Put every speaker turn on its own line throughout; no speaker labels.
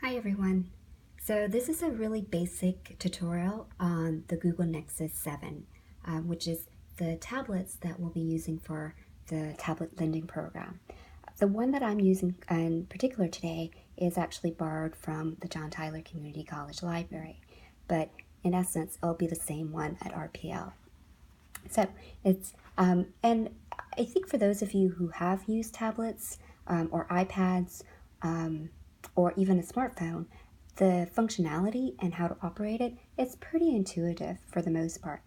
Hi everyone. So this is a really basic tutorial on the Google Nexus 7, which is the tablets that we'll be using for the tablet lending program. The one that I'm using in particular today is actually borrowed from the John Tyler Community College Library, but in essence it'll be the same one at RPL. So it's, and I think for those of you who have used tablets or iPads, or even a smartphone, the functionality and how to operate it is pretty intuitive for the most part.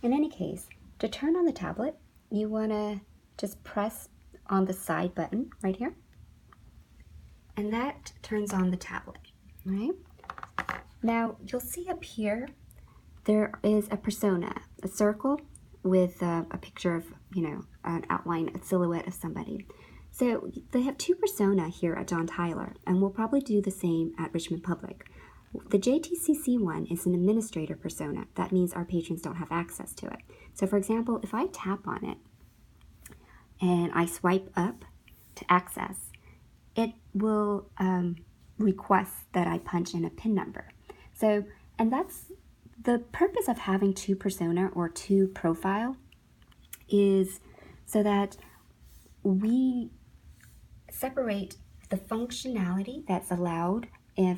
In any case, to turn on the tablet, you want to just press on the side button right here, and that turns on the tablet, right? Now, you'll see up here, there is a persona, a circle with a picture of, an outline, a silhouette of somebody. So they have two persona here at John Tyler, and we'll probably do the same at Richmond Public. The JTCC one is an administrator persona. That means our patrons don't have access to it. So for example, if I tap on it and I swipe up to access, it will request that I punch in a PIN number. So, and that's the purpose of having two persona or two profile is so that we separate the functionality that's allowed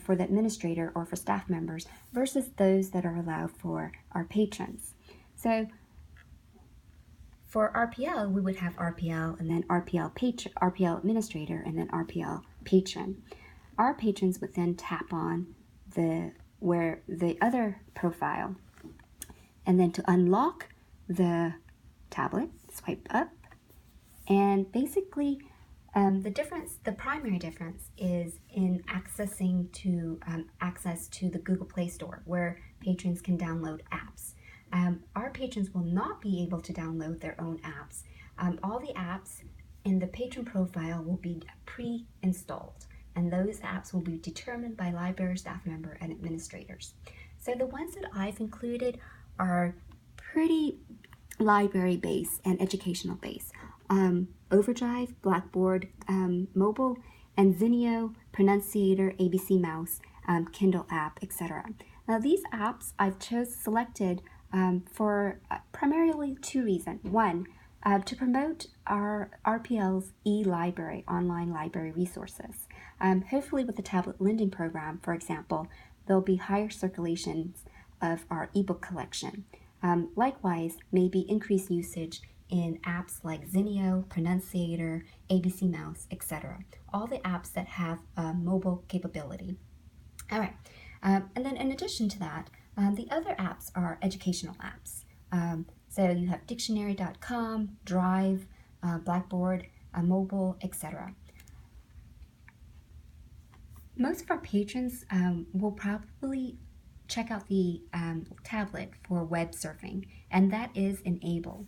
for the administrator or for staff members versus those that are allowed for our patrons. So for RPL, we would have RPL and then RPL administrator and then RPL patron. Our patrons would then tap on the other profile, and then to unlock the tablet, swipe up, and basically the primary difference is in access to the Google Play Store, where patrons can download apps. Our patrons will not be able to download their own apps. All the apps in the patron profile will be pre-installed, and those apps will be determined by library staff member and administrators. So the ones that I've included are pretty library-based and educational-based. Overdrive, Blackboard, Mobile, and Zinio, Pronunciator, ABC Mouse, Kindle app, etc. Now these apps I've selected for primarily two reasons. One, to promote our RPL's e-library, online library resources. Hopefully with the tablet lending program, for example, there'll be higher circulations of our ebook collection. Likewise, maybe increased usage in apps like Zinio, Pronunciator, ABC Mouse, etc. All the apps that have mobile capability. All right, and then in addition to that, the other apps are educational apps. So you have dictionary.com, Drive, Blackboard, mobile, etc. Most of our patrons will probably check out the tablet for web surfing, and that is enabled.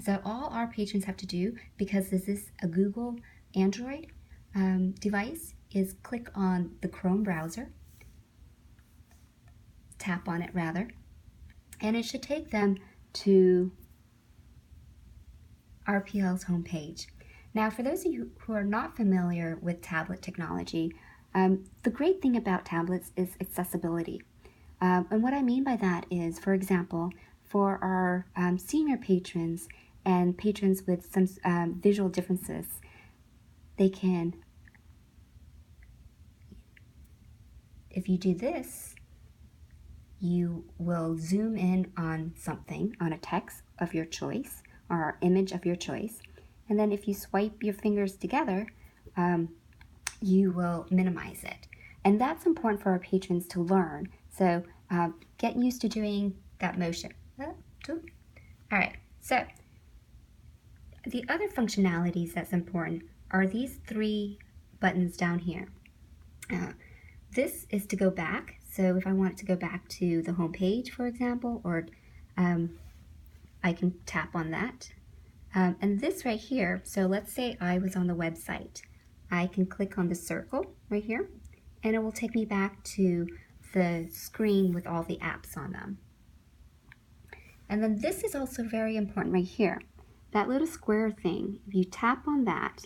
So all our patrons have to do, because this is a Google Android device, is click on the Chrome browser, tap on it rather, and it should take them to RPL's homepage. Now for those of you who are not familiar with tablet technology, the great thing about tablets is accessibility. And what I mean by that is, for example, for our senior patrons and patrons with some visual differences, they can, if you do this, you will zoom in on something, on a text of your choice or image of your choice, and then if you swipe your fingers together, you will minimize it. And that's important for our patrons to learn, so get used to doing that motion. All right, so the other functionalities that's important are these three buttons down here. This is to go back, so if I want to go back to the home page, for example, or I can tap on that. And this right here, so let's say I was on the website. I can click on the circle right here, and it will take me back to the screen with all the apps on them. And then this is also very important right here. That little square thing, if you tap on that,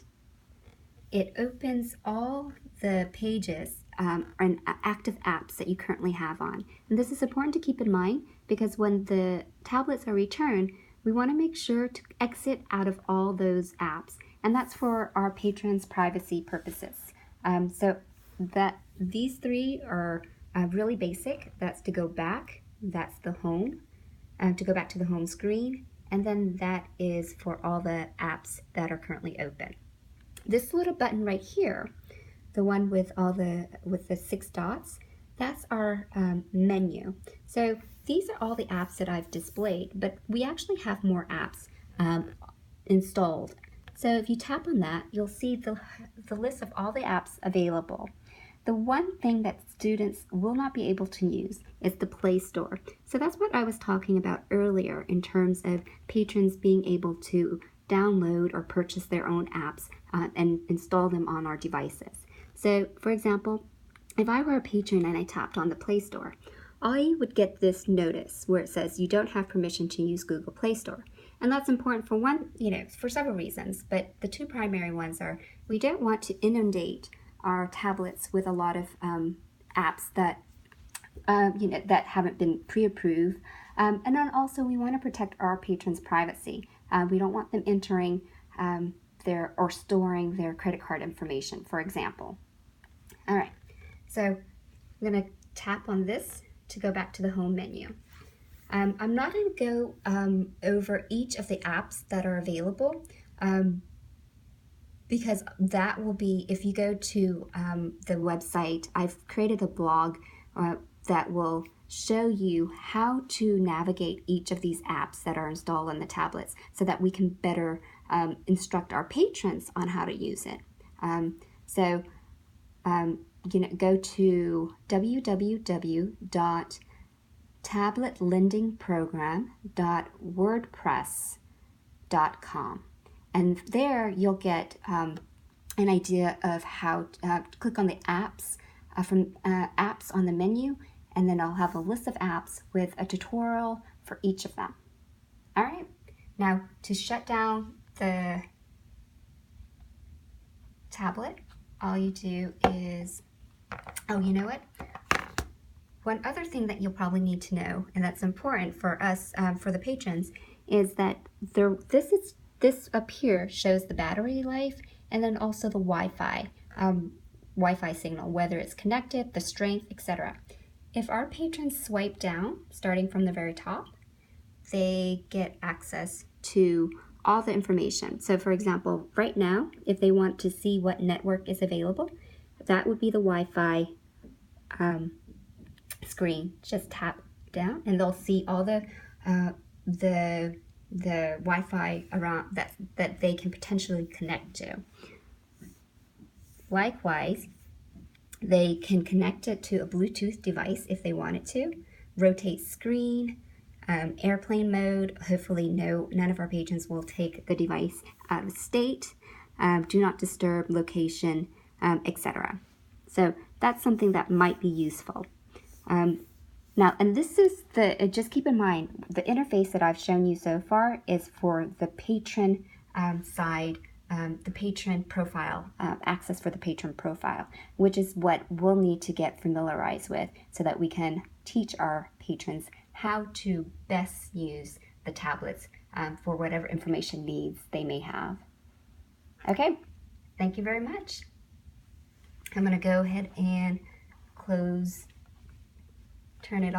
it opens all the pages active apps that you currently have on. And this is important to keep in mind because when the tablets are returned, we want to make sure to exit out of all those apps, and that's for our patrons' privacy purposes. So that these three are really basic. That's to go back, that's the home, to go back to the home screen, and then that is for all the apps that are currently open. This little button right here, the one with the 6 dots, that's our menu. So these are all the apps that I've displayed, but we actually have more apps installed. So if you tap on that, you'll see the list of all the apps available. The one thing that students will not be able to use is the Play Store. So that's what I was talking about earlier in terms of patrons being able to download or purchase their own apps and install them on our devices. So for example, if I were a patron and I tapped on the Play Store, I would get this notice where it says you don't have permission to use Google Play Store. And that's important for for several reasons, but the two primary ones are we don't want to inundate our tablets with a lot of apps that that haven't been pre-approved, and then also we want to protect our patrons' privacy. We don't want them entering or storing their credit card information, for example. All right, so I'm going to tap on this to go back to the home menu. I'm not going to go over each of the apps that are available because that will be, if you go to the website, I've created a blog that will show you how to navigate each of these apps that are installed on the tablets so that we can better instruct our patrons on how to use it. Go to www.tabletlendingprogram.wordpress.com, and there you'll get an idea of how to click on the apps from apps on the menu, and then I'll have a list of apps with a tutorial for each of them. All right, now to shut down the tablet, all you do is, oh, you know what? One other thing that you'll probably need to know, and that's important for us, for the patrons, is that this up here shows the battery life and then also the Wi-Fi signal, whether it's connected, the strength, etc. If our patrons swipe down, starting from the very top, they get access to all the information. So for example, right now, if they want to see what network is available, that would be the Wi-Fi screen. Just tap down and they'll see all the Wi-Fi around that they can potentially connect to. Likewise, they can connect it to a Bluetooth device if they wanted to, rotate screen, airplane mode. Hopefully none of our patrons will take the device out of state, do not disturb, location, etc. So that's something that might be useful. Now, and this is just keep in mind, the interface that I've shown you so far is for the patron side, the patron profile, access for the patron profile, which is what we'll need to get familiarized with so that we can teach our patrons how to best use the tablets for whatever information needs they may have. Okay, thank you very much. I'm going to go ahead and turn it off.